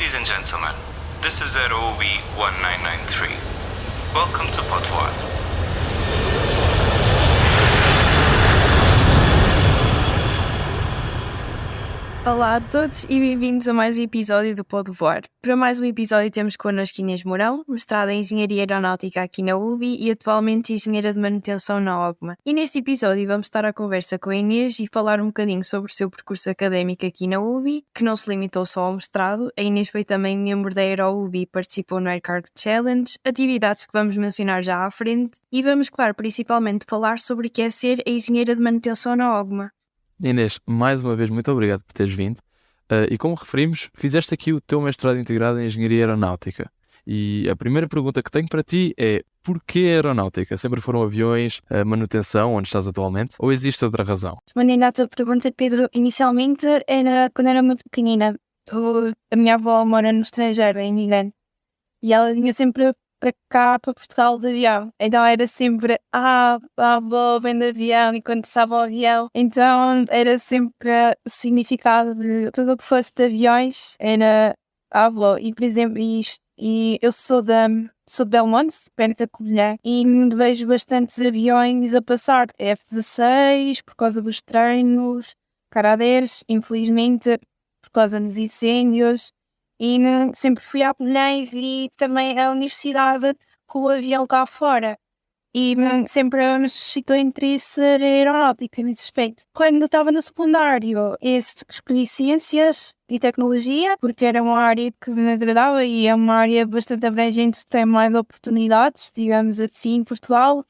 Ladies and gentlemen, this is ROB 1993. Welcome to Pod Voar. Olá a todos e bem-vindos a mais um episódio do Pod Voar. Para mais um episódio temos connosco Inês Mourão, mestrada em Engenharia Aeronáutica aqui na UBI e atualmente engenheira de manutenção na OGMA. E neste episódio vamos estar à conversa com a Inês e falar um bocadinho sobre o seu percurso académico aqui na UBI, que não se limitou só ao mestrado. A Inês foi também membro da Aero-UBI e participou no Air Cargo Challenge, atividades que vamos mencionar já à frente, e vamos, claro, principalmente falar sobre o que é ser a engenheira de manutenção na OGMA. Inês, mais uma vez muito obrigado por teres vindo. E como referimos, fizeste aqui o teu mestrado integrado em Engenharia Aeronáutica. E a primeira pergunta que tenho para ti é: porquê aeronáutica? Sempre foram aviões, manutenção, onde estás atualmente? Ou existe outra razão? Respondendo à tua pergunta, Pedro, inicialmente era quando era muito pequenina. A minha avó mora no estrangeiro, é imigrante. E ela vinha sempre para cá, para Portugal, de avião. Então era sempre, a avó vem de avião, e quando passava o avião, então era sempre o significado de tudo o que fosse de aviões, era a avó. E, por exemplo, e eu sou de Belmonte, perto da Covilhã, e vejo bastantes aviões a passar, F-16, por causa dos treinos, Caradeiros, infelizmente, por causa dos incêndios. E sempre fui à Covilhã e vi também a universidade com o avião cá fora. E sempre me suscitou interesse na aeronáutica nesse aspecto. Quando estava no secundário, escolhi ciências e tecnologia, porque era uma área que me agradava e é uma área bastante abrangente, tem mais oportunidades, digamos assim, em Portugal.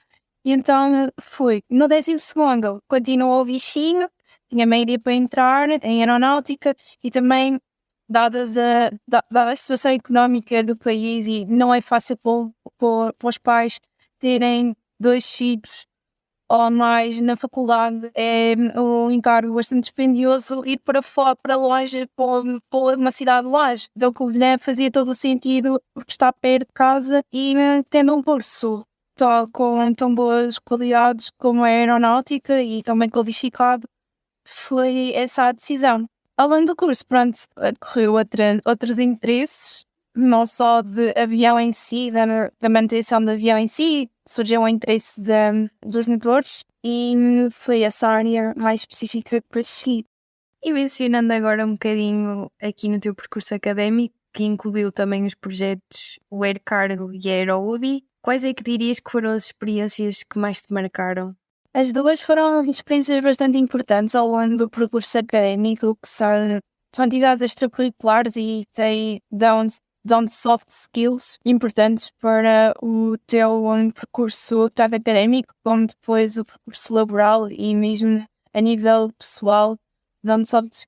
E então fui. No 12º, continuou o bichinho, tinha média para entrar em aeronáutica e também, dada a situação económica do país, e não é fácil para os pais terem 2 filhos ou mais na faculdade, é um encargo bastante dispendioso ir para fora, para longe, para uma cidade longe. Então, Covilhã fazia todo o sentido, porque está perto de casa e tendo um curso com tão boas qualidades como a aeronáutica e também qualificado, foi essa a decisão. Ao longo do curso, pronto, ocorreu outros interesses, não só de avião em si, da manutenção do avião em si, surgiu o interesse dos motores e foi essa área mais específica para seguir. E mencionando agora um bocadinho aqui no teu percurso académico, que incluiu também os projetos o Air Cargo e a Aero-UBI, quais é que dirias que foram as experiências que mais te marcaram? As duas foram experiências bastante importantes ao longo do percurso académico, que são atividades extracurriculares e dão soft skills importantes para o teu percurso tanto académico como depois o percurso laboral, e mesmo a nível pessoal, dão soft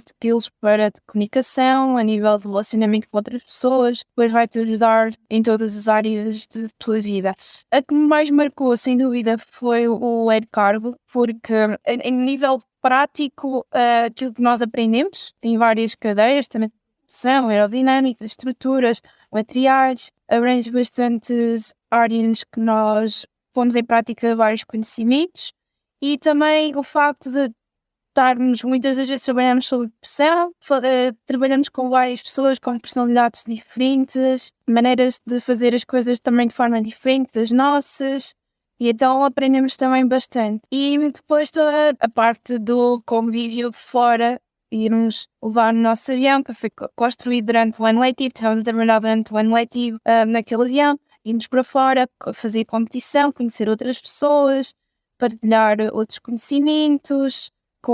skills para de comunicação, a nível de relacionamento com outras pessoas, depois vai-te ajudar em todas as áreas de tua vida. A que me mais marcou, sem dúvida, foi o Air Cargo, porque em nível prático, aquilo que nós aprendemos, tem várias cadeiras, também são aerodinâmica, estruturas, materiais, abrange bastantes áreas que nós pomos em prática vários conhecimentos, e também o facto de muitas das vezes trabalhamos sob pressão, trabalhamos com várias pessoas com personalidades diferentes, maneiras de fazer as coisas também de forma diferente das nossas, e então aprendemos também bastante. E depois toda a parte do convívio de fora, irmos levar no nosso avião, que foi construído durante o ano letivo, estávamos a trabalhar durante o ano letivo naquele avião, irmos para fora, fazer competição, conhecer outras pessoas, partilhar outros conhecimentos com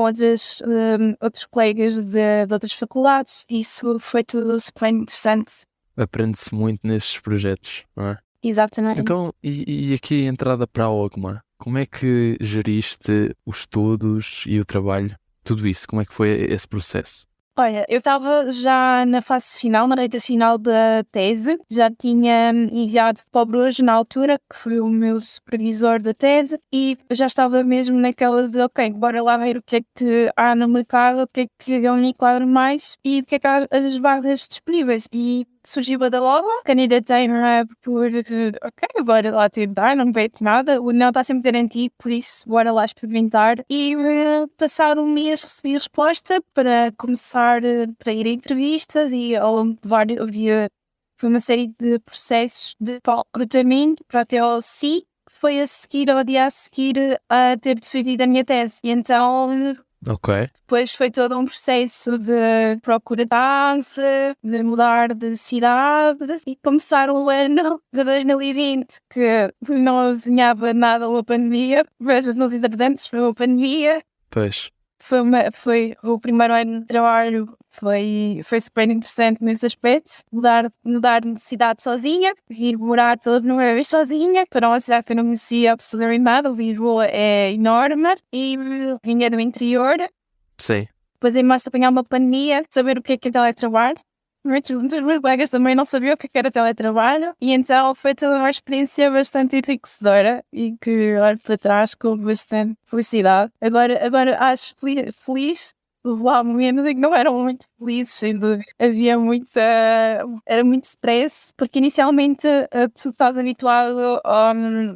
outros colegas de outras faculdades. Isso foi tudo super interessante. Aprende-se muito nestes projetos, não é? Exatamente. Então, e aqui a entrada para a OGMA, como é que geriste os estudos e o trabalho? Tudo isso, como é que foi esse processo? Olha, eu estava já na fase final, na reta final da tese, já tinha enviado para o Brujo na altura, que foi o meu supervisor da tese, e já estava mesmo naquela de, ok, bora lá ver o que é que há no mercado, o que é que eu me enquadro mais e o que é que há as vagas disponíveis. E surgiu a da logo, candidatei-me por, ok, bora lá tentar, não vejo nada, o não está sempre garantido, por isso bora lá experimentar. E passado um mês recebi a resposta para começar, para ir a entrevistas e ao longo de vários, foi uma série de processos de recrutamento para até ao SI, que foi a seguir, ao dia a seguir, a ter defendido a minha tese. E então Ok. depois foi todo um processo de procura de casa, de mudar de cidade e começar um ano de 2020 que não desenhava nada uma pandemia, mas nos entretantos foi uma pandemia. Pois. Foi o primeiro ano de trabalho, foi super interessante nesse aspecto. Mudar de cidade sozinha, vir morar pela primeira vez sozinha, para uma cidade que eu não conhecia absolutamente nada. Lisboa é enorme e vinha do interior. Sim. Depois em março apanhar uma pandemia, saber o que é teletrabalho. Muitos dos meus colegas também não sabiam o que era teletrabalho e então foi toda uma experiência bastante enriquecedora e que olho para trás com bastante felicidade. Agora acho feliz. Houve lá momentos em que não eram muito felizes, sem dúvida. Era muito stress, porque inicialmente tu estás habituado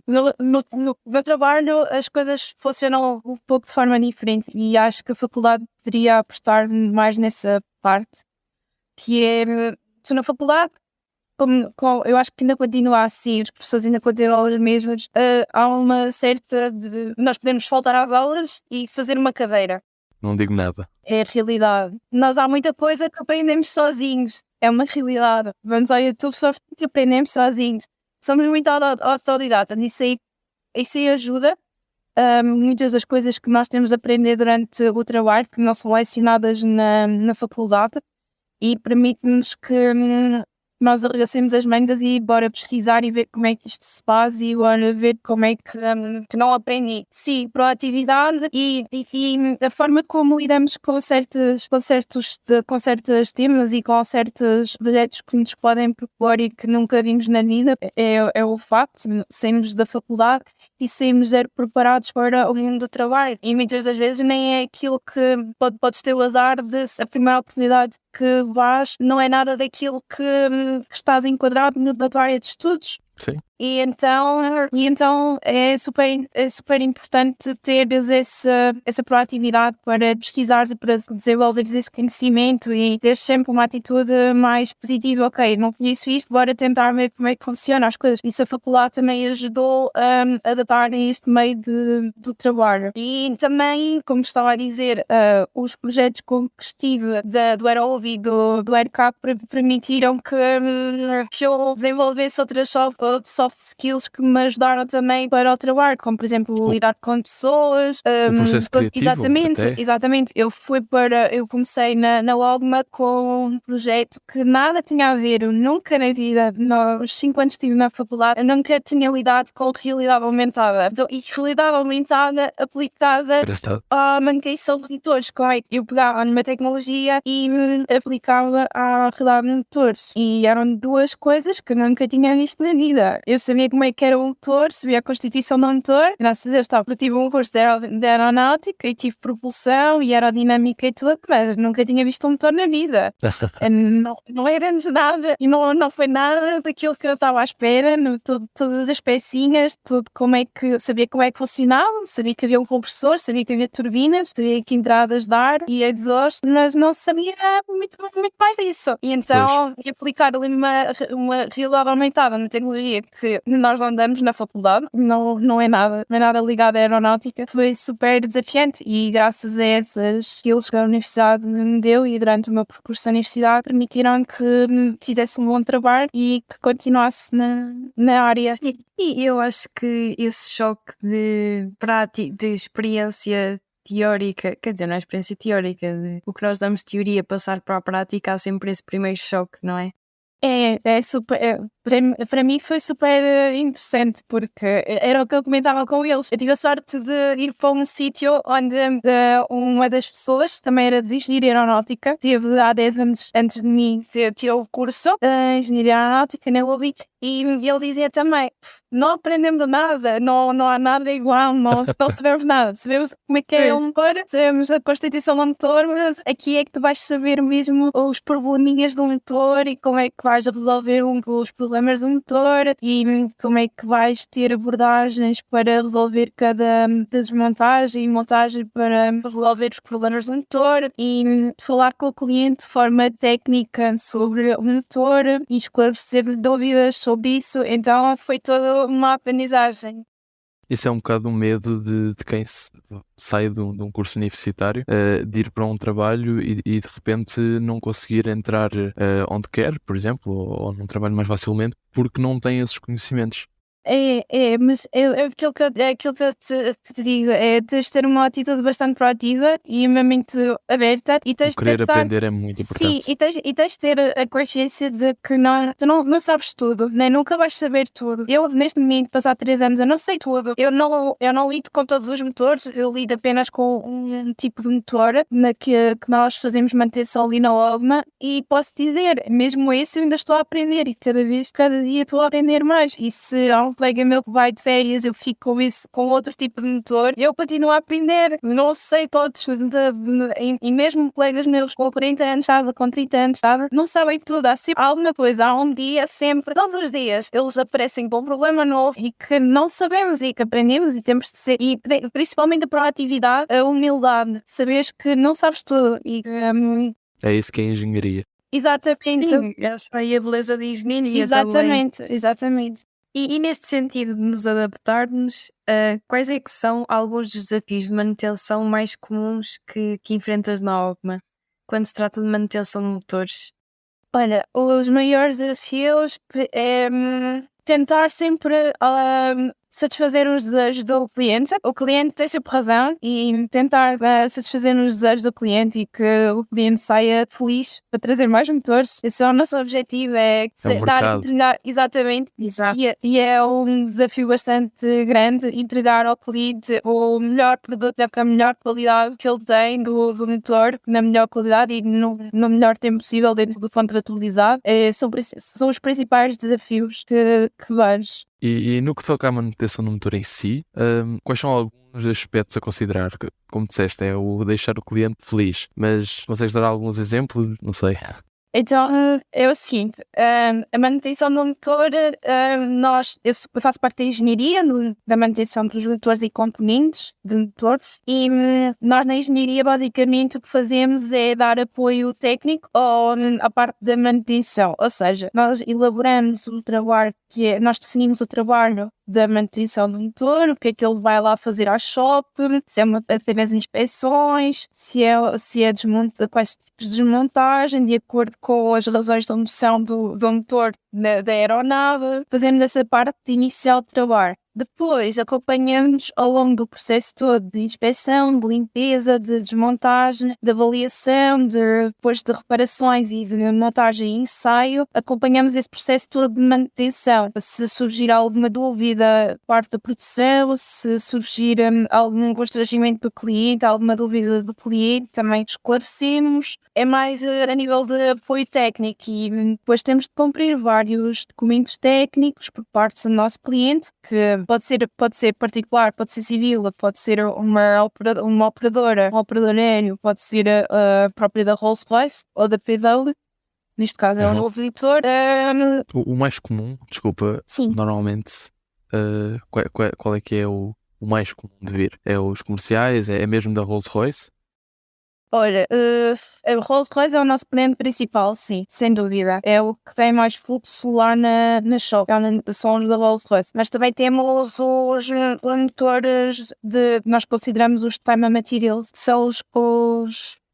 no trabalho, as coisas funcionam um pouco de forma diferente e acho que a faculdade deveria apostar mais nessa parte, que é, tu na faculdade, eu acho que ainda continua assim, os professores ainda continuam os mesmos, há uma certa nós podemos faltar às aulas e fazer uma cadeira. Não digo nada. É a realidade. Nós há muita coisa que aprendemos sozinhos. É uma realidade. Vamos ao YouTube só que aprendemos sozinhos. Somos muito autodidatas. Isso aí ajuda. Muitas das coisas que nós temos de aprender durante o trabalho, que não são lecionadas na faculdade, e permite-nos que nós arregacemos as mangas e bora pesquisar e ver como é que isto se faz e bora ver como é que não aprendi. Sim, proatividade e a forma como lidamos com certos temas e com certos projetos que nos podem propor e que nunca vimos na vida é o facto. Saímos da faculdade e saímos zero preparados para o mundo do trabalho e muitas das vezes nem é aquilo que podes ter o azar de a primeira oportunidade que vais não é nada daquilo que estás enquadrado na tua área de estudos. Sim. E então é super importante teres essa proatividade para pesquisar e para desenvolveres esse conhecimento e ter sempre uma atitude mais positiva. Ok, não conheço isto, bora tentar ver como é que funciona as coisas. Isso a faculdade também ajudou a adaptar a este meio do trabalho. E também, como estava a dizer, os projetos com que estive do Aerobi e do AirCap permitiram que eu desenvolvesse outras soft skills que me ajudaram também para o trabalho, como por exemplo lidar com pessoas. O processo criativo. Exatamente. Eu comecei na Logma com um projeto que nada tinha a ver. Eu nunca na vida, nos 5 anos que estive na faculdade, eu nunca tinha lidado com realidade aumentada. Então, e realidade aumentada aplicada à manutenção de motores. Eu pegava numa tecnologia e aplicava à realidade de motores. E eram duas coisas que eu nunca tinha visto na vida. Eu sabia como é que era o motor, sabia a constituição do motor. Graças a Deus, eu tive um curso de aeronáutica e tive propulsão e aerodinâmica e tudo, mas nunca tinha visto um motor na vida. Não era nada, e não foi nada daquilo que eu estava à espera, todas as pecinhas, sabia como é que funcionava, sabia que havia um compressor, sabia que havia turbinas, sabia que entradas de ar e exhaust, mas não sabia muito mais disso. E então, aplicar ali uma realidade aumentada na tecnologia que nós não damos na faculdade, não é nada ligado à aeronáutica, foi super desafiante e graças a essas skills que a universidade me deu e durante o meu percurso na universidade permitiram que fizesse um bom trabalho e que continuasse na área. Sim. E eu acho que esse choque de experiência teórica, quer dizer, não é experiência teórica, o que nós damos teoria, passar para a prática, há sempre esse primeiro choque, não é? É super. para mim foi super interessante, porque era o que eu comentava com eles. Eu tive a sorte de ir para um sítio onde uma das pessoas também era de engenharia aeronáutica, teve há 10 anos antes de mim, tirou o curso de engenharia aeronáutica na UBI, e ele dizia também: não aprendemos nada, não há nada igual, não sabemos nada. Sabemos como é que é um motor, sabemos a constituição do motor, mas aqui é que tu vais saber mesmo os probleminhas do motor e como é que vais resolver os problemas do motor e como é que vais ter abordagens para resolver cada desmontagem e montagem para resolver os problemas do motor e falar com o cliente de forma técnica sobre o motor e esclarecer dúvidas sobre isso. Então foi toda uma aprendizagem. Isso é um bocado um medo de quem sai de um curso universitário, de ir para um trabalho e de repente não conseguir entrar onde quer, por exemplo, ou num trabalho mais facilmente, porque não tem esses conhecimentos. Mas aquilo que eu te digo é tens de ter uma atitude bastante proativa e uma mente aberta e tens O querer de pensar, aprender é muito sim, importante. e tens de ter a consciência de que tu não sabes tudo, né? Nunca vais saber tudo. Eu, neste momento, passar 3 anos, eu não sei tudo. Eu não lido com todos os motores, eu lido apenas com um tipo de motor que nós fazemos manutenção ali na OGMA e posso dizer, mesmo esse eu ainda estou a aprender e cada dia estou a aprender mais. E se há um colega meu que vai de férias, eu fico com outro tipo de motor, eu continuo a aprender. Não sei todos, e mesmo colegas meus com 40 anos, com 30 anos, não sabem tudo. Há sempre alguma coisa, há um dia, sempre, todos os dias, eles aparecem com um problema novo e que não sabemos e que aprendemos e temos de ser, e principalmente a proatividade, a humildade, saberes que não sabes tudo e É isso que é engenharia. exatamente. Sim, essa aí a beleza de engenharia também. Exatamente. E neste sentido de nos adaptarmos, quais é que são alguns dos desafios de manutenção mais comuns que enfrentas na OGMA, quando se trata de manutenção de motores? Olha, os maiores desafios é tentar sempre satisfazer os desejos do cliente. O cliente tem sempre razão e tentar satisfazer os desejos do cliente e que o cliente saia feliz para trazer mais motores. Esse é o nosso objetivo, mercado. entregar, exatamente. Exato. E é um desafio bastante grande entregar ao cliente o melhor produto, com a melhor qualidade que ele tem do motor, na melhor qualidade e no melhor tempo possível dentro do contratualizado. São os principais desafios que vejo. E no que toca à manutenção do motor em si, quais são alguns aspectos a considerar? Que, como disseste, é o deixar o cliente feliz, mas consegues dar alguns exemplos? Não sei. Então, é o seguinte, a manutenção do motor, eu faço parte da engenharia, da manutenção dos motores e componentes de motores, e nós na engenharia basicamente o que fazemos é dar apoio técnico à parte da manutenção, ou seja, nós elaboramos o trabalho nós definimos o trabalho da manutenção do motor, o que é que ele vai lá fazer à shop, se é apenas inspeções, se é quais tipos de desmontagem, de acordo com as razões de moção do motor da aeronave. Fazemos essa parte inicial de trabalho. Depois acompanhamos ao longo do processo todo de inspeção, de limpeza, de desmontagem, de avaliação, depois de reparações e de montagem e ensaio. Acompanhamos esse processo todo de manutenção. Se surgir alguma dúvida parte da produção, se surgir algum constrangimento do cliente, alguma dúvida do cliente, também esclarecemos. É mais a nível de apoio técnico e depois temos de cumprir vários documentos técnicos por parte do nosso cliente, que pode ser particular, pode ser civil, pode ser uma operadora, um operador aéreo, pode ser a própria da Rolls-Royce ou da PW. Neste caso é um novo editor. O mais comum, desculpa, Sim. normalmente, qual é que é o mais comum de vir? É os comerciais? É mesmo da Rolls-Royce? Olha, a Rolls-Royce é o nosso cliente principal, sim, sem dúvida. É o que tem mais fluxo lá na shop, são os da Rolls-Royce. Mas também temos os motores nós consideramos os time and materials, que são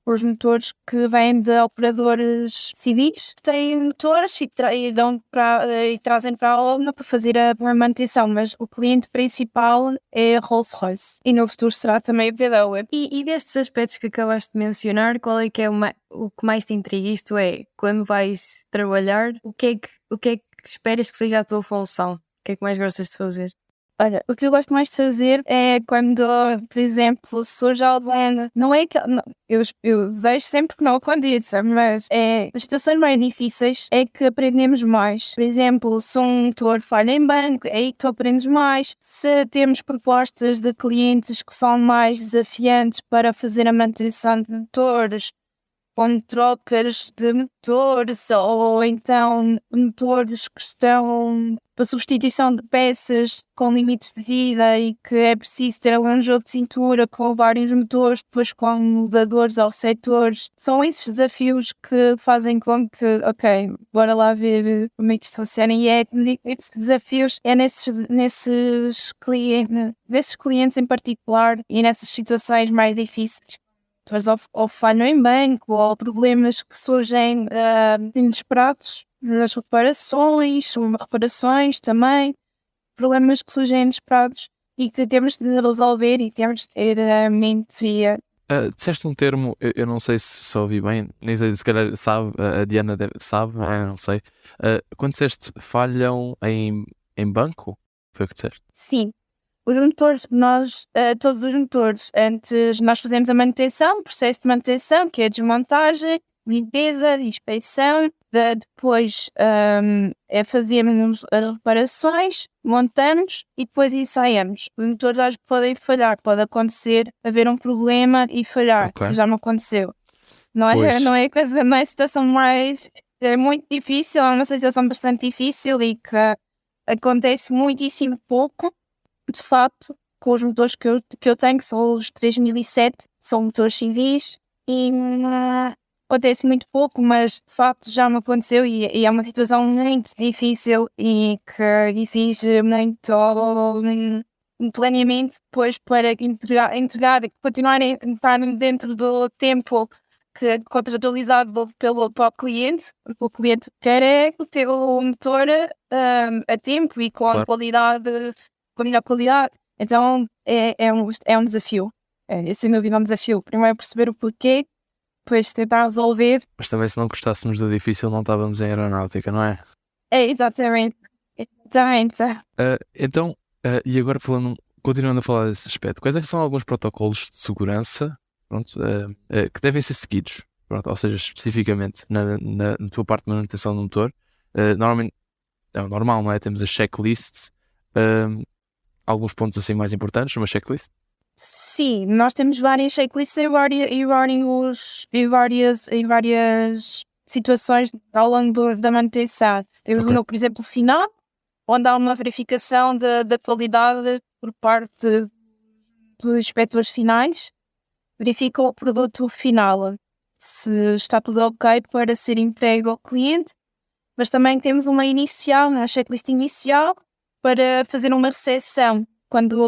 os motores que vêm de operadores civis, que têm motores e trazem para a OGMA para fazer a manutenção, mas o cliente principal é a Rolls-Royce e no futuro será também a PW. E destes aspectos que acabaste de mencionar, qual é que é o que mais te intriga? Isto é, quando vais trabalhar, o que é que esperas que seja a tua função? O que é que mais gostas de fazer? Olha, o que eu gosto mais de fazer é quando, por exemplo, surge algum... Não é que... não, eu desejo sempre que não aconteça, mas as situações mais difíceis é que aprendemos mais. Por exemplo, se um motor falha em banco, é aí que tu aprendes mais. Se temos propostas de clientes que são mais desafiantes para fazer a manutenção de motores, com trocas de motores ou então motores que estão para substituição de peças com limites de vida e que é preciso ter ali um jogo de cintura com vários motores, depois com mudadores ou setores. São esses desafios que fazem com que, ok, bora lá ver como é que isto funciona. E esses desafios é nesses clientes em particular e nessas situações mais difíceis, ou falham em banco, ou problemas que surgem inesperados nas reparações também, problemas que surgem inesperados e que temos de resolver e temos de ter a mente fria. Disseste um termo, eu não sei se ouvi bem, nem sei se calhar sabe, a Diana sabe, não sei. Quando disseste falham em banco, foi o que disseste? Sim. Os motores, todos os motores, antes nós fazemos a manutenção, o processo de manutenção, que é desmontagem, limpeza, inspeção, depois fazemos as reparações, montamos e depois ensaiamos. Os motores às vezes podem falhar, pode acontecer, haver um problema e falhar, Ok. já me aconteceu. Não Pois. é a situação mais, é muito difícil, é uma situação bastante difícil e que acontece muitíssimo pouco. De facto, com os motores que eu tenho, que são os 3007, são motores civis e acontece muito pouco, mas de facto já me aconteceu e é uma situação muito difícil e que exige muito planeamento depois para entregar, continuar a estar dentro do tempo que contratualizado para o cliente, porque o cliente quer é ter o motor a tempo e com a Claro. qualidade, com a melhor qualidade. Então é um desafio. É sem dúvida um desafio. Primeiro perceber o porquê, depois tentar resolver. Mas também se não gostássemos do difícil não estávamos em aeronáutica, não é? É exatamente. Exatamente. Então, e agora continuando a falar desse aspecto, quais é que são alguns protocolos de segurança, pronto, que devem ser seguidos? Pronto, ou seja, especificamente na tua parte de manutenção do motor, normalmente, é o normal, não é? Temos as checklists, alguns pontos assim mais importantes numa checklist. Sim, nós temos várias checklists em várias situações ao longo da manutenção. Temos Ok. uma, por exemplo, final, onde há uma verificação da qualidade por parte dos inspectores finais, verificam o produto final, se está tudo ok para ser entregue ao cliente, mas também temos uma inicial, na checklist inicial, para fazer uma recepção. Quando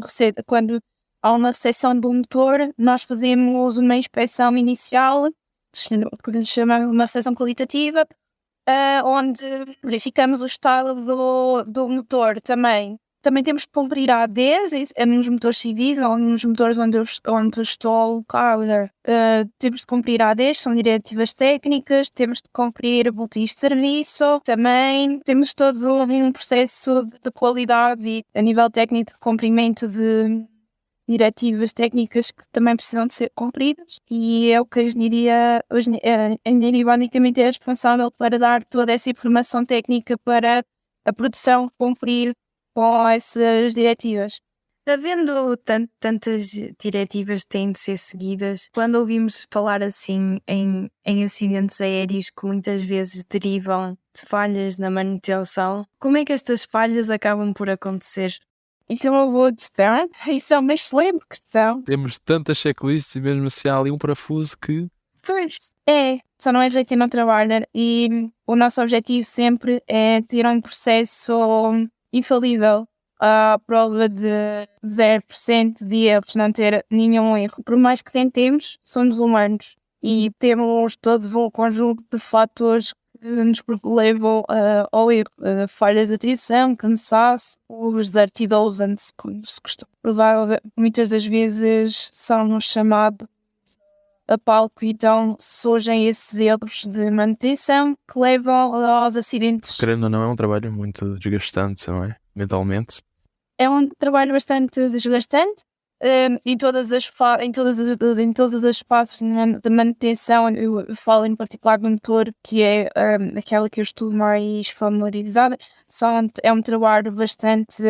há uma recepção do motor, nós fazemos uma inspeção inicial, que chamamos uma recepção qualitativa, onde verificamos o estado do motor também. Também temos que cumprir a ADs, nos motores civis ou nos motores onde eu estou alocada. Temos de cumprir a ADs, são diretivas técnicas, temos de cumprir boletins de serviço, também temos todo um processo de qualidade e a nível técnico de cumprimento de diretivas técnicas que também precisam de ser cumpridas, e é o que a engenharia basicamente é responsável para dar toda essa informação técnica para a produção cumprir com essas diretivas. Havendo tantas diretivas que têm de ser seguidas, quando ouvimos falar assim em acidentes aéreos que muitas vezes derivam de falhas na manutenção, como é que estas falhas acabam por acontecer? Isso é uma boa questão. Isso é uma excelente questão. Temos tantas checklists e mesmo assim há ali um parafuso que... Pois. Só não é feito e não trabalha. E o nosso objetivo sempre é ter um processo infalível, à prova de 0% de erros, não ter nenhum erro. Por mais que tentemos, somos humanos e temos todo um conjunto de fatores que nos levam ao erro. Falhas de atenção, cansaço, os dirty dozens, como se costuma provar, muitas das vezes são chamados a palco, então surgem esses erros de manutenção que levam aos acidentes. Querendo ou não, é um trabalho muito desgastante, não é? Mentalmente. É um trabalho bastante desgastante. Em todas as fases de manutenção, eu falo em particular do motor, que é aquela que eu estou mais familiarizada. É um trabalho bastante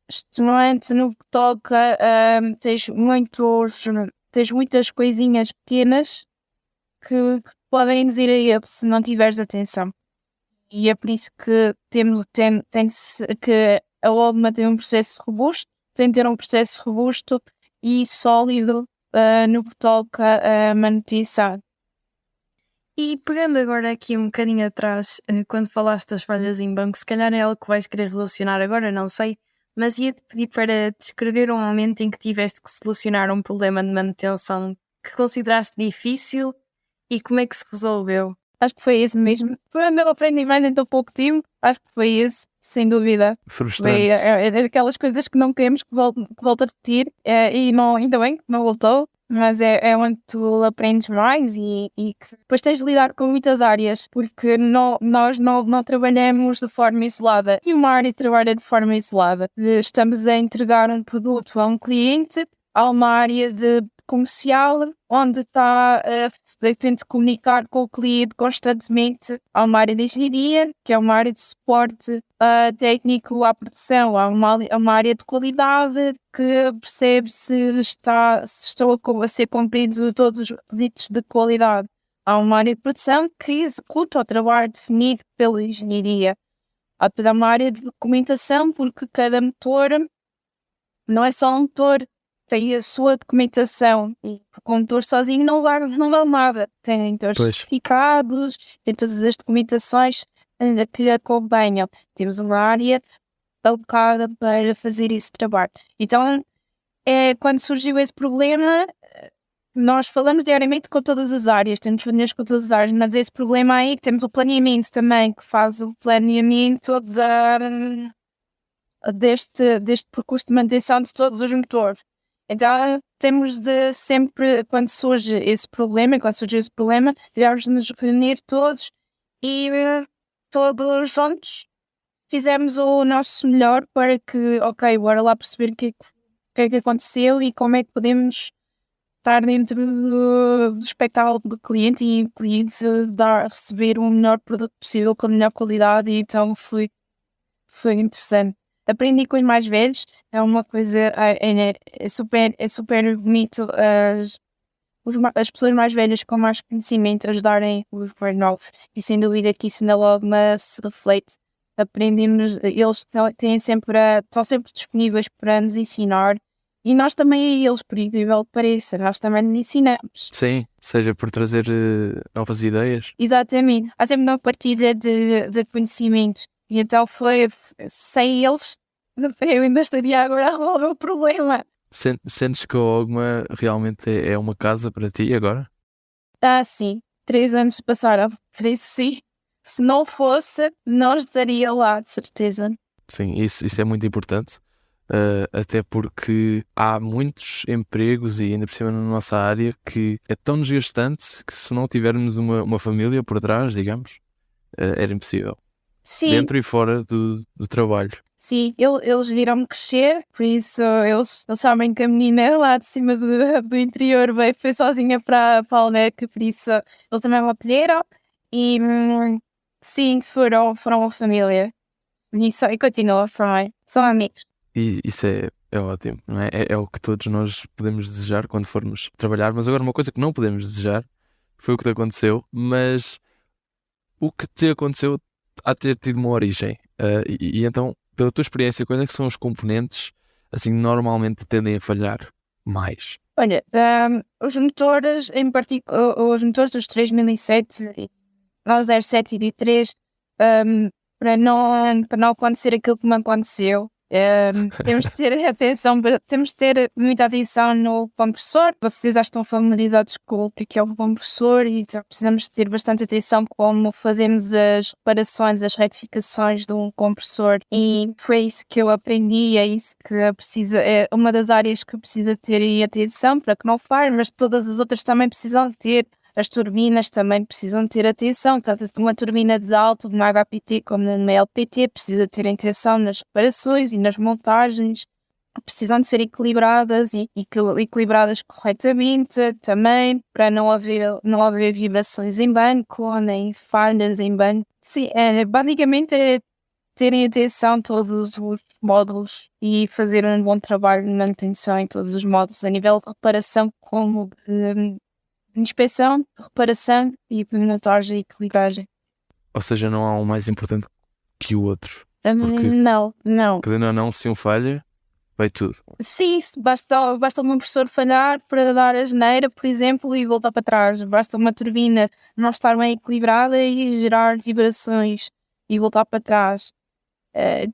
extenuante no que toca, tens muitas coisinhas pequenas que podem induzir a erro se não tiveres atenção. E é por isso que que a Olma tem um processo robusto, tem de ter um processo robusto e sólido no que toca a manutenção. E pegando agora aqui um bocadinho atrás, quando falaste das falhas em banco, se calhar é algo que vais querer relacionar agora, não sei, mas ia-te pedir para descrever um momento em que tiveste que solucionar um problema de manutenção que consideraste difícil e como é que se resolveu. Acho que foi esse mesmo. Foi onde eu aprendi mais em tão pouco tempo. Acho que foi esse, sem dúvida. Frustrante. É daquelas coisas que não queremos que volte a repetir. E não, ainda bem que não voltou. Mas é onde tu aprendes mais e que depois tens de lidar com muitas áreas, porque nós não trabalhamos de forma isolada. E uma área trabalha de forma isolada. Estamos a entregar um produto a um cliente, há uma área de comercial, onde tem de comunicar com o cliente constantemente. Há uma área de engenharia, que é uma área de suporte técnico à produção. Há uma área de qualidade que percebe se estão a ser cumpridos todos os requisitos de qualidade. Há uma área de produção que executa o trabalho definido pela engenharia. Depois há uma área de documentação, porque cada motor não é só um motor, tem a sua documentação, e o motor sozinho não vale nada. Tem os certificados, tem todas as documentações que acompanham. Temos uma área alocada para fazer esse trabalho. Então, quando surgiu esse problema, nós falamos diariamente com todas as áreas, temos reuniões com todas as áreas, mas esse problema aí, temos o planeamento também, que faz o planeamento deste percurso de manutenção de todos os motores. Então, temos de sempre, quando surge esse problema, devemos nos reunir todos e todos juntos fizemos o nosso melhor para que, bora lá perceber o que é que aconteceu e como é que podemos estar dentro do espectáculo do cliente e o cliente receber o melhor produto possível com a melhor qualidade. E então foi interessante. Aprendi com os mais velhos, é uma coisa, é super bonito as pessoas mais velhas com mais conhecimento ajudarem os mais novos, e sem dúvida que isso na Logma se reflete. Aprendemos, eles estão sempre disponíveis para nos ensinar, e nós também a eles, por incrível que pareça, nós também nos ensinamos. Sim, seja por trazer novas ideias. Exatamente, há sempre uma partilha de conhecimentos. E então sem eles, eu ainda estaria agora a resolver o problema. Sentes que a Ogma realmente é uma casa para ti agora? Sim. 3 anos passaram, por isso sim. Se não fosse, não estaria lá, de certeza. Sim, isso é muito importante. Até porque há muitos empregos, e ainda por cima na nossa área, que é tão desgastante que se não tivermos uma família por trás, digamos, era impossível. Sim. Dentro e fora do trabalho. Sim, eles viram-me crescer, por isso eles sabem que a menina lá de cima do interior foi sozinha para a Almeca, por isso eles também me acolheram e sim, foram uma família. E continuam, são amigos. E isso é ótimo, não é? É o que todos nós podemos desejar quando formos trabalhar, mas agora uma coisa que não podemos desejar foi o que te aconteceu, mas o que te aconteceu há de ter tido uma origem. E então, pela tua experiência, quais é que são os componentes assim normalmente tendem a falhar mais? Olha, os motores, em particular, os motores dos 3007, 907 e D3, para não acontecer aquilo que me aconteceu, Temos de ter atenção, temos de ter muita atenção no compressor. Vocês já estão familiarizados com o que é o compressor e então precisamos ter bastante atenção como fazemos as reparações, as retificações de um compressor, e foi isso que eu aprendi, é isso que é uma das áreas que precisa ter aí atenção para que não falhe, mas todas as outras também precisam ter. As turbinas também precisam ter atenção, tanto uma turbina de alto, de uma HPT como de uma LPT, precisa ter atenção nas reparações e nas montagens, precisam de ser equilibradas e equilibradas corretamente também, para não haver vibrações em banco, nem falhas em banco. Sim, basicamente é terem atenção a todos os módulos e fazer um bom trabalho de manutenção em todos os módulos, a nível de reparação como de inspeção, de reparação e de montagem e equilibragem. Ou seja, não há um mais importante que o outro. Porque, Não. querendo ou não, se um falha, vai tudo. Sim, basta um compressor falhar para dar a geneira, por exemplo, e voltar para trás. Basta uma turbina não estar bem equilibrada e gerar vibrações e voltar para trás.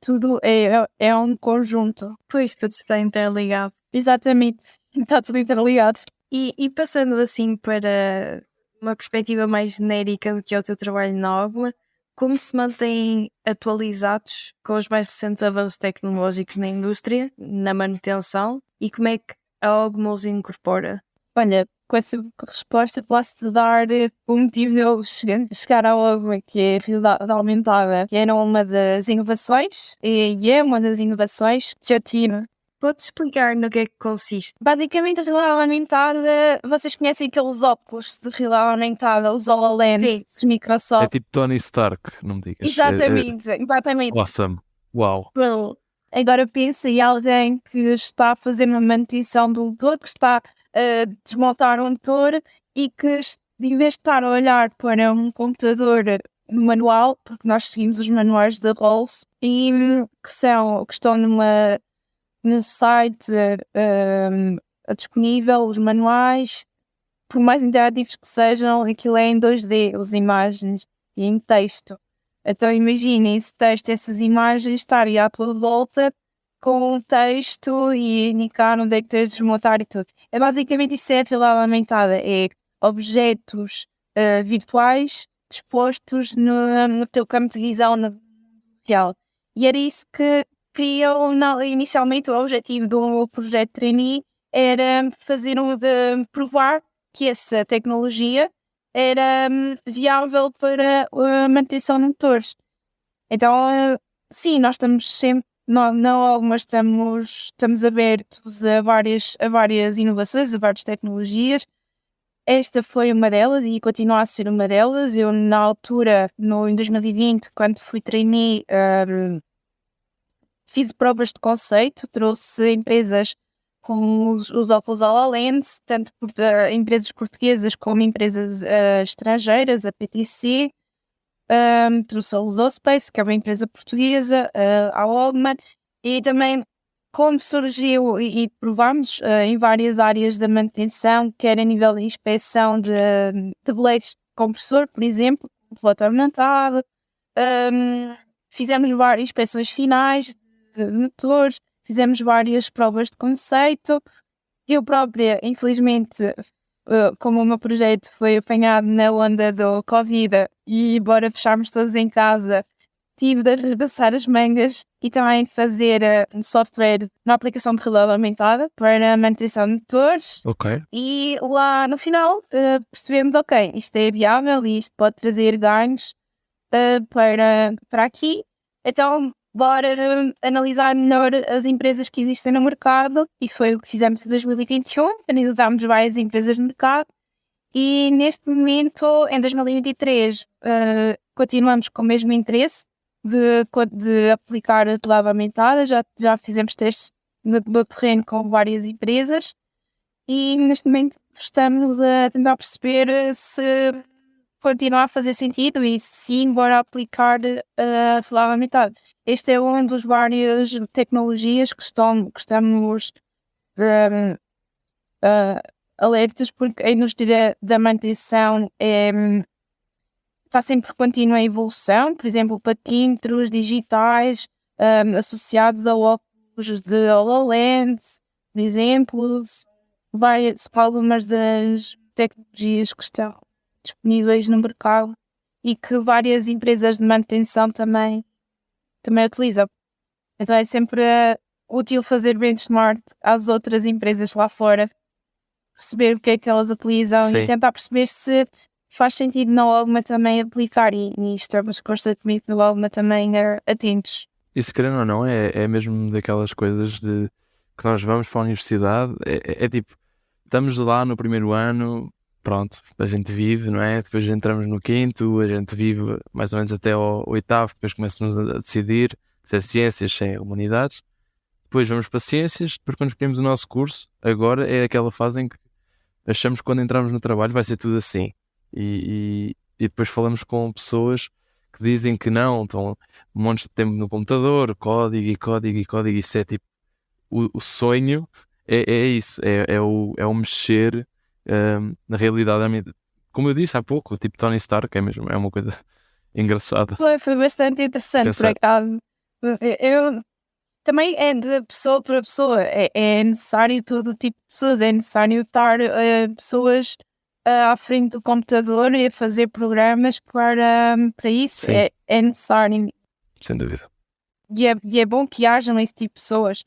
Tudo é um conjunto. Pois, tudo está interligado. Exatamente. Está tudo interligado. E passando assim para uma perspectiva mais genérica do que é o teu trabalho na Ogma, como se mantêm atualizados com os mais recentes avanços tecnológicos na indústria, na manutenção, e como é que a Ogma os incorpora? Olha, com essa resposta posso-te dar o motivo de eu chegar à Ogma, que é a realidade aumentada, que era uma das inovações, e é uma das inovações que eu tive. Pode-te explicar no que é que consiste? Basicamente, a realidade aumentada, vocês conhecem aqueles óculos de realidade aumentada, os HoloLens, dos É Microsoft? tipo Tony Stark, não me digas. Exatamente. Awesome. Uau. Bom, agora pensa em alguém que está a fazer uma manutenção do motor, que está a desmontar um motor e que, em vez de estar a olhar para um computador manual, porque nós seguimos os manuais da Rolls, e que estão no site disponível, os manuais, por mais interativos que sejam, aquilo é em 2D, as imagens, e em texto. Então imaginem esse texto, essas imagens estarem à tua volta com um texto e indicar onde é que tens de desmontar e tudo. É basicamente isso, é a realidade aumentada, é objetos virtuais dispostos no teu campo de visão real. E era isso que criou inicialmente. O objetivo do projeto Trainee era provar que essa tecnologia era viável para a manutenção de motores. Então, sim, nós estamos sempre, não algumas estamos abertos a várias inovações, a várias tecnologias. Esta foi uma delas e continua a ser uma delas. Eu, na altura, em 2020, quando fui trainee, fiz provas de conceito, trouxe empresas com os óculos HoloLens, tanto por empresas portuguesas como empresas estrangeiras, a PTC, trouxe a Lusospace, que é uma empresa portuguesa, a Ogma, e também como surgiu e provámos em várias áreas da manutenção, quer a nível de inspeção de tabuleiros de compressor, por exemplo, flota aumentada, fizemos várias inspeções finais de motores, fizemos várias provas de conceito. Eu própria, infelizmente, como o meu projeto foi apanhado na onda do Covid e embora fecharmos todos em casa, tive de arregaçar as mangas e também fazer um software na aplicação de realidade aumentada para a manutenção de motores. Ok. E lá no final percebemos, ok, isto é viável e isto pode trazer ganhos para aqui. Então, bora analisar melhor as empresas que existem no mercado, e foi o que fizemos em 2021, analisámos várias empresas no mercado, e neste momento, em 2023, continuamos com o mesmo interesse de aplicar a realidade aumentada. Já fizemos testes no terreno com várias empresas, e neste momento estamos a tentar perceber se continua a fazer sentido e sim, bora aplicar a realidade aumentada. Este é um dos várias tecnologias que estamos alertas, porque a indústria da manutenção está sempre contínua em evolução. Por exemplo, parquímetros digitais, associados a óculos de HoloLens, por exemplo, são algumas das tecnologias que estão disponíveis no mercado e que várias empresas de manutenção também utilizam. Então é sempre útil fazer benchmark às outras empresas lá fora, perceber o que é que elas utilizam Sim. e tentar perceber se faz sentido na Ogma também aplicar e estamos constantemente no Ogma também atentos. Isso, querendo ou não, é mesmo daquelas coisas de que nós vamos para a universidade, é tipo, estamos lá no primeiro ano, pronto, a gente vive, não é? Depois entramos no quinto, a gente vive mais ou menos até ao oitavo, depois começamos a decidir se é ciências, se é humanidades, depois vamos para ciências, depois quando escolhemos o nosso curso, agora é aquela fase em que achamos que quando entramos no trabalho vai ser tudo assim. E depois falamos com pessoas que dizem que não, estão um monte de tempo no computador, código e código e código, isso é tipo o sonho, é isso, é o mexer na realidade. Como eu disse há pouco, tipo Tony Stark, é mesmo, é uma coisa engraçada. Foi bastante interessante, por Pensar. acaso. Eu também é de pessoa para pessoa, é necessário todo tipo de pessoas, é necessário estar pessoas à frente do computador e a fazer programas para isso, Sim. é necessário Sem dúvida. e é bom que hajam esse tipo de pessoas.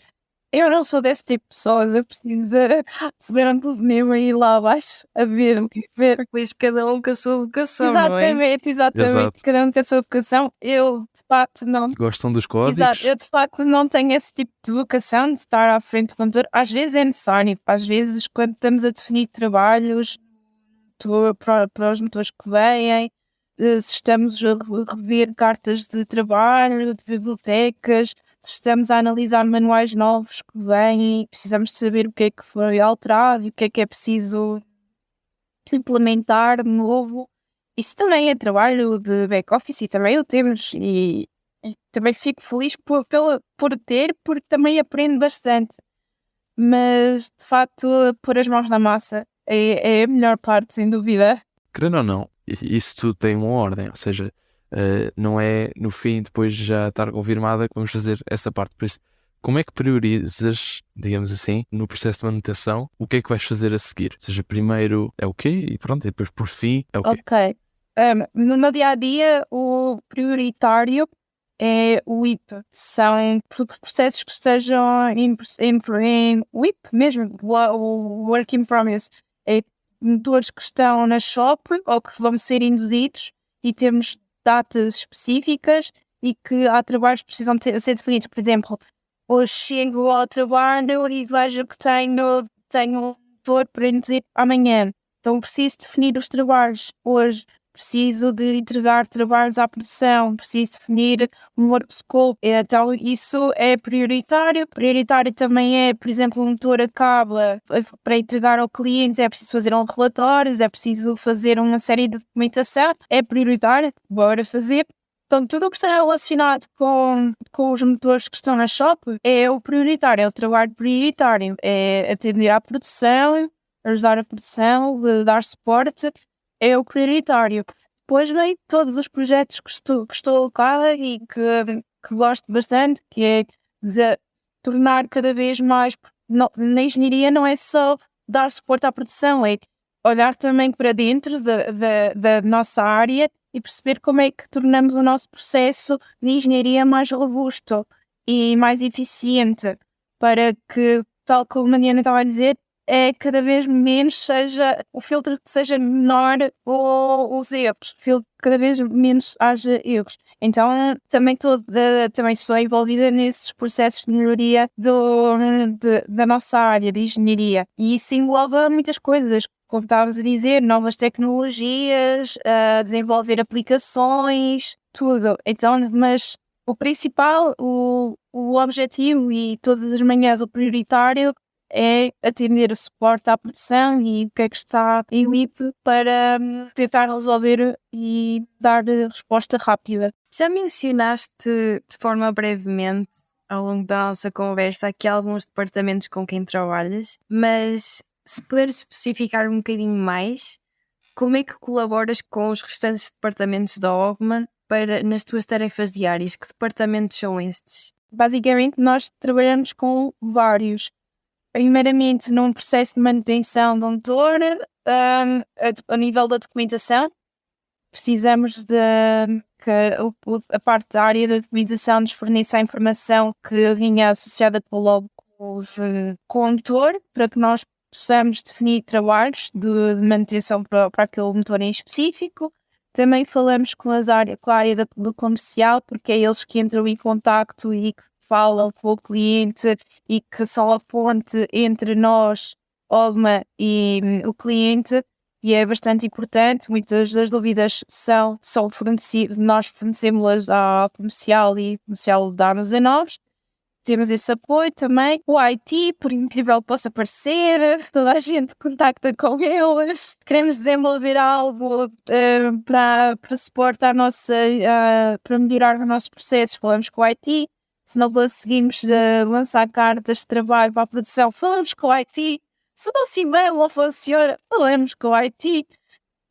Eu não sou desse tipo de pessoas, eu preciso de subir um telefonema e ir lá abaixo a ver. Pois cada um com a sua vocação, não é? Exatamente, Exato. cada um com a sua vocação. Eu, de facto, não. Gostam dos códigos? Exato, eu de facto não tenho esse tipo de vocação de estar à frente do computador. Às vezes é necessário, às vezes quando estamos a definir trabalhos para os motores que vêm, se estamos a rever cartas de trabalho, de bibliotecas, se estamos a analisar manuais novos que vêm e precisamos de saber o que é que foi alterado e o que é preciso implementar de novo. Isso também é trabalho de back-office e também o temos e também fico feliz por ter, porque também aprendo bastante. Mas, de facto, pôr as mãos na massa é a melhor parte, sem dúvida. Querendo ou não, isso tudo tem uma ordem, ou seja, não é no fim, depois de já estar confirmada, que vamos fazer essa parte. Por isso, como é que priorizas, digamos assim, no processo de manutenção, o que é que vais fazer a seguir? Ou seja, primeiro é o quê e pronto, e depois por fim é o quê? Ok. No meu dia-a-dia, o prioritário é o WIP. São processos que estejam em WIP mesmo, o Work in Progress. É motores que estão na shop ou que vão ser induzidos e temos datas específicas e que há trabalhos que precisam ser definidos. Por exemplo, hoje chego ao trabalho e vejo que tenho um motor para induzir amanhã. Então preciso definir os trabalhos hoje. Preciso de entregar trabalhos à produção, preciso definir um work scope. Então isso é prioritário. Prioritário também é, por exemplo, um motor acaba para entregar ao cliente, é preciso fazer um relatório, é preciso fazer uma série de documentação. É prioritário, bora fazer. Então tudo o que está relacionado com os motores que estão na shop é o prioritário, é o trabalho prioritário. É atender à produção, ajudar a produção, dar suporte. É o prioritário. Depois vem todos os projetos que estou alocada e que gosto bastante, que é de tornar cada vez mais. Na engenharia não é só dar suporte à produção, é olhar também para dentro da nossa área e perceber como é que tornamos o nosso processo de engenharia mais robusto e mais eficiente para que, tal como a Mariana estava a dizer, cada vez menos seja o filtro, que seja menor os erros, cada vez menos haja erros. Então também estou envolvida nesses processos de melhoria da nossa área de engenharia e isso engloba muitas coisas, como estávamos a dizer, novas tecnologias, desenvolver aplicações, tudo. Então, mas o principal, o objetivo e todas as manhãs o prioritário é atender o suporte à produção e o que é que está em WIP para tentar resolver e dar resposta rápida. Já mencionaste de forma brevemente ao longo da nossa conversa aqui alguns departamentos com quem trabalhas, mas se puderes especificar um bocadinho mais, como é que colaboras com os restantes departamentos da Ogma nas tuas tarefas diárias? Que departamentos são estes? Basicamente, nós trabalhamos com vários. Primeiramente, num processo de manutenção do motor, a nível da documentação, precisamos de que a parte da área da documentação nos forneça a informação que vinha associada com o motor, para que nós possamos definir trabalhos de manutenção para aquele motor em específico. Também falamos com a área do comercial, porque é eles que entram em contacto e que falam com o cliente e que são a ponte entre nós, OGMA, e o cliente, e é bastante importante. Muitas das dúvidas são fornecidas, nós fornecemos-las ao comercial e o comercial dá-nos a nós. Temos esse apoio também. O IT, por incrível que possa parecer, toda a gente contacta com eles. Queremos desenvolver algo para suportar para melhorar os nossos processos, falamos com o IT. Se não conseguimos lançar cartas de trabalho para a produção, falamos com o IT. Se o nosso e-mail não funciona, falamos com o IT.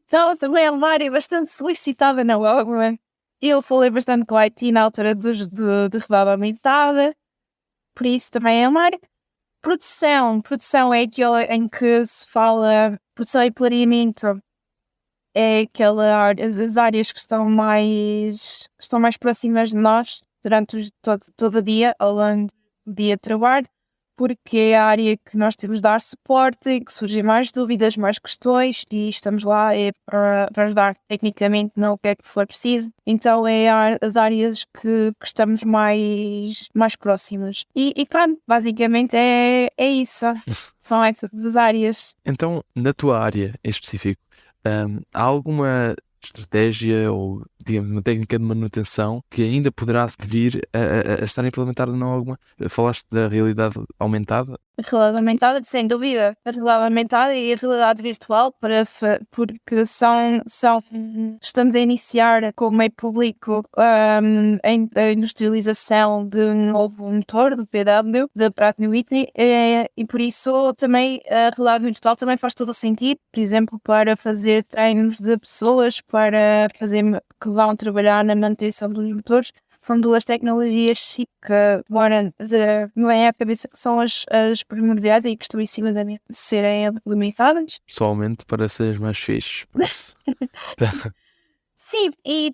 Então também é uma área bastante solicitada na OGMA. Eu falei bastante com o IT na altura de realidade aumentada. Por isso também é uma área. Produção é aquela em que se fala, produção e planeamento é as áreas que estão mais próximas de nós durante todo o dia, ao longo do dia de trabalho, porque é a área que nós temos de dar suporte e que surgem mais dúvidas, mais questões, e estamos lá para ajudar tecnicamente no que é que for preciso. Então é as áreas que estamos mais próximas. E pronto, basicamente é isso. São essas as áreas. Então, na tua área em específico, há alguma estratégia ou, digamos, uma técnica de manutenção que ainda poderá vir a estar implementada em alguma? Falaste da realidade aumentada? A realidade aumentada, sem dúvida. A realidade aumentada e a realidade virtual, porque estamos a iniciar com o meio público a industrialização de um novo motor do PW, da Pratt & Whitney, e por isso também a realidade virtual também faz todo o sentido, por exemplo, para fazer treinos de pessoas que vão trabalhar na manutenção dos motores. São duas tecnologias que agora me vêm à cabeça que são as primordiais e que estão em cima da mesa de serem implementadas. Pessoalmente parece mais fixe. Sim, e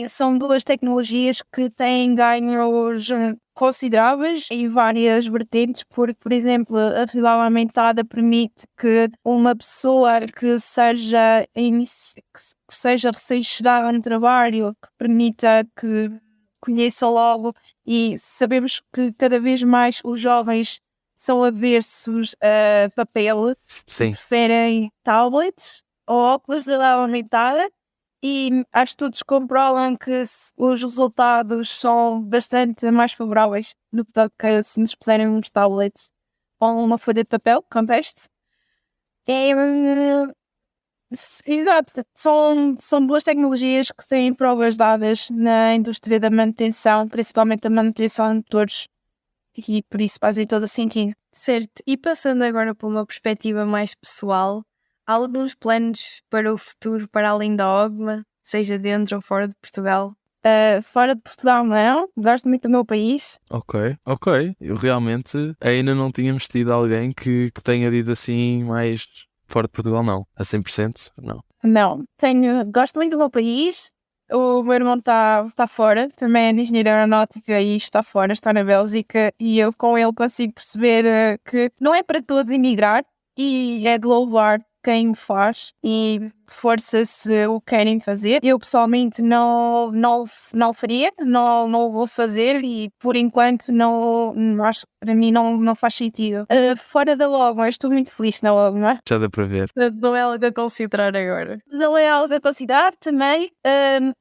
são duas tecnologias que têm ganhos consideráveis em várias vertentes, porque, por exemplo, a realidade aumentada permite que uma pessoa que seja recém-chegada no trabalho, que permita que conheça logo, e sabemos que cada vez mais os jovens são aversos a papel, Sim. preferem tablets ou óculos de realidade aumentada. E há estudos que comprovam que os resultados são bastante mais favoráveis do que se nos puserem uns tablets ou uma folha de papel, com teste. Exato, são duas tecnologias que têm provas dadas na indústria da manutenção, principalmente a manutenção de motores, e por isso fazem todo o sentido. Certo, e passando agora para uma perspectiva mais pessoal, há alguns planos para o futuro, para além da OGMA, seja dentro ou fora de Portugal? Fora de Portugal não, gosto muito do meu país. Ok. Eu realmente ainda não tínhamos tido alguém que tenha dito assim mais fora de Portugal, não. A 100%, não. Não, gosto muito do meu país. O meu irmão está fora, também é de engenharia aeronáutica e está fora, está na Bélgica, e eu com ele consigo perceber que não é para todos emigrar, e é de louvar quem o faz e força se o querem fazer. Eu pessoalmente não faria, não o vou fazer, e por enquanto acho que para mim não faz sentido. Fora da OGMA, estou muito feliz na OGMA. Já dá para ver. Não é algo a considerar agora. Não é algo a considerar também.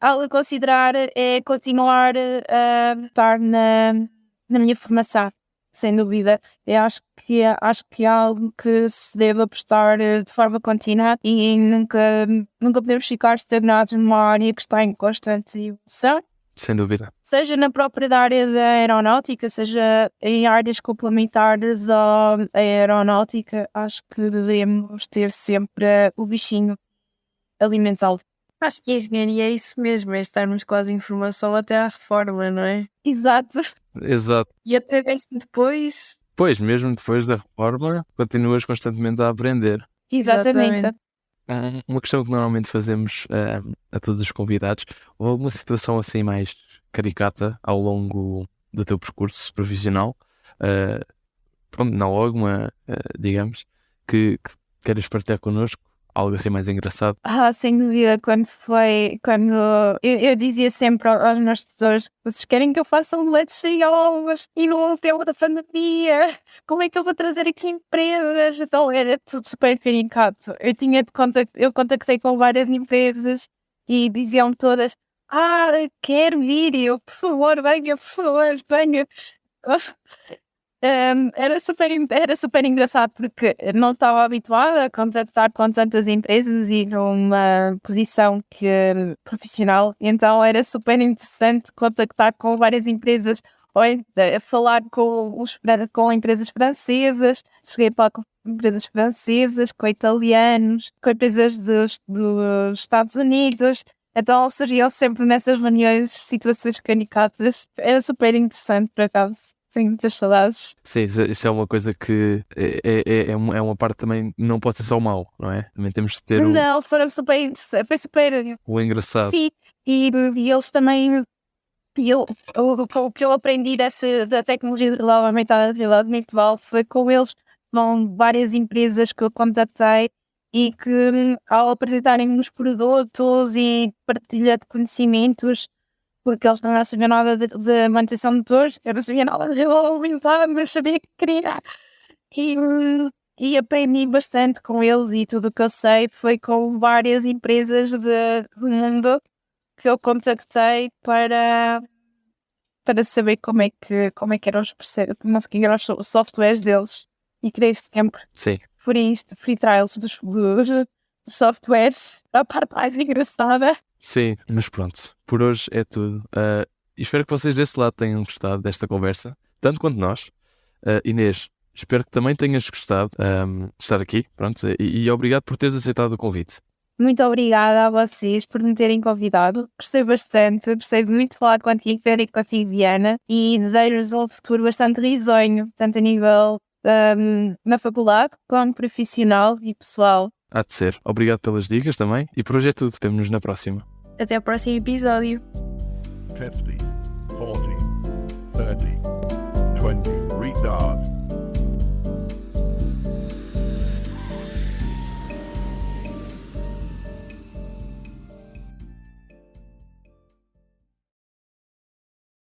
Algo a considerar é continuar a estar na minha formação. Sem dúvida, eu acho que é algo que se deve apostar de forma contínua, e nunca podemos ficar estagnados numa área que está em constante evolução. Sem dúvida. Seja na própria área da aeronáutica, seja em áreas complementares à aeronáutica, acho que devemos ter sempre o bichinho, alimentá-lo. Acho que a engenharia é isso mesmo, é estarmos com as informação até à reforma, não é? Exato. Exato. E até mesmo depois. Pois, mesmo depois da reforma, continuas constantemente a aprender. Exatamente. Exatamente. Uma questão que normalmente fazemos a todos os convidados, ou alguma situação assim mais caricata ao longo do teu percurso profissional, pronto, não alguma, digamos, que queres partilhar connosco, algo assim mais engraçado. Sem dúvida, quando eu dizia sempre aos meus tutores, vocês querem que eu faça um leite de aulas e no tempo da pandemia, como é que eu vou trazer aqui empresas? Então era tudo super caricato. Eu contactei com várias empresas e diziam-me todas, quero vir, e eu, por favor, venha, venha. Era super engraçado porque não estava habituada a contactar com tantas empresas e numa posição profissional, então era super interessante contactar com várias empresas ou a falar com empresas francesas. Cheguei a falar com empresas francesas, com italianos, com empresas dos Estados Unidos. Então surgiam sempre nessas reuniões situações caricatas. Era super interessante, por acaso. Tenho muitas saudades. Sim, isso é uma coisa que é uma parte também, não pode ser só o mau, não é? Também temos de ter Não, foram super interessantes. Foi super. o engraçado. Sim, e eles também. O que eu aprendi da tecnologia de realidade aumentada, de realidade virtual, foi com eles, com várias empresas que eu contactei e que, ao apresentarem os produtos e partilha de conhecimentos, porque eles não sabiam nada de manutenção de motores, eu não sabia nada de realidade aumentada, mas sabia que queria. E aprendi bastante com eles, e tudo o que eu sei foi com várias empresas do mundo que eu contactei para saber como é que eram os softwares deles, e criei sempre Sim. free trials dos softwares, a parte mais engraçada. Sim, mas pronto, por hoje é tudo. E espero que vocês desse lado tenham gostado desta conversa, tanto quanto nós. Inês, espero que também tenhas gostado de estar aqui, pronto, e obrigado por teres aceitado o convite. Muito obrigada a vocês por me terem convidado. Gostei bastante, gostei muito de falar contigo, Pedro, e contigo, Diana, e desejo-vos um futuro bastante risonho, tanto a nível na faculdade, como profissional e pessoal. Há de ser. Obrigado pelas dicas também, e por hoje é tudo. Vemo-nos na próxima. Até o próximo episódio. 50, 40, 30, 20, retard.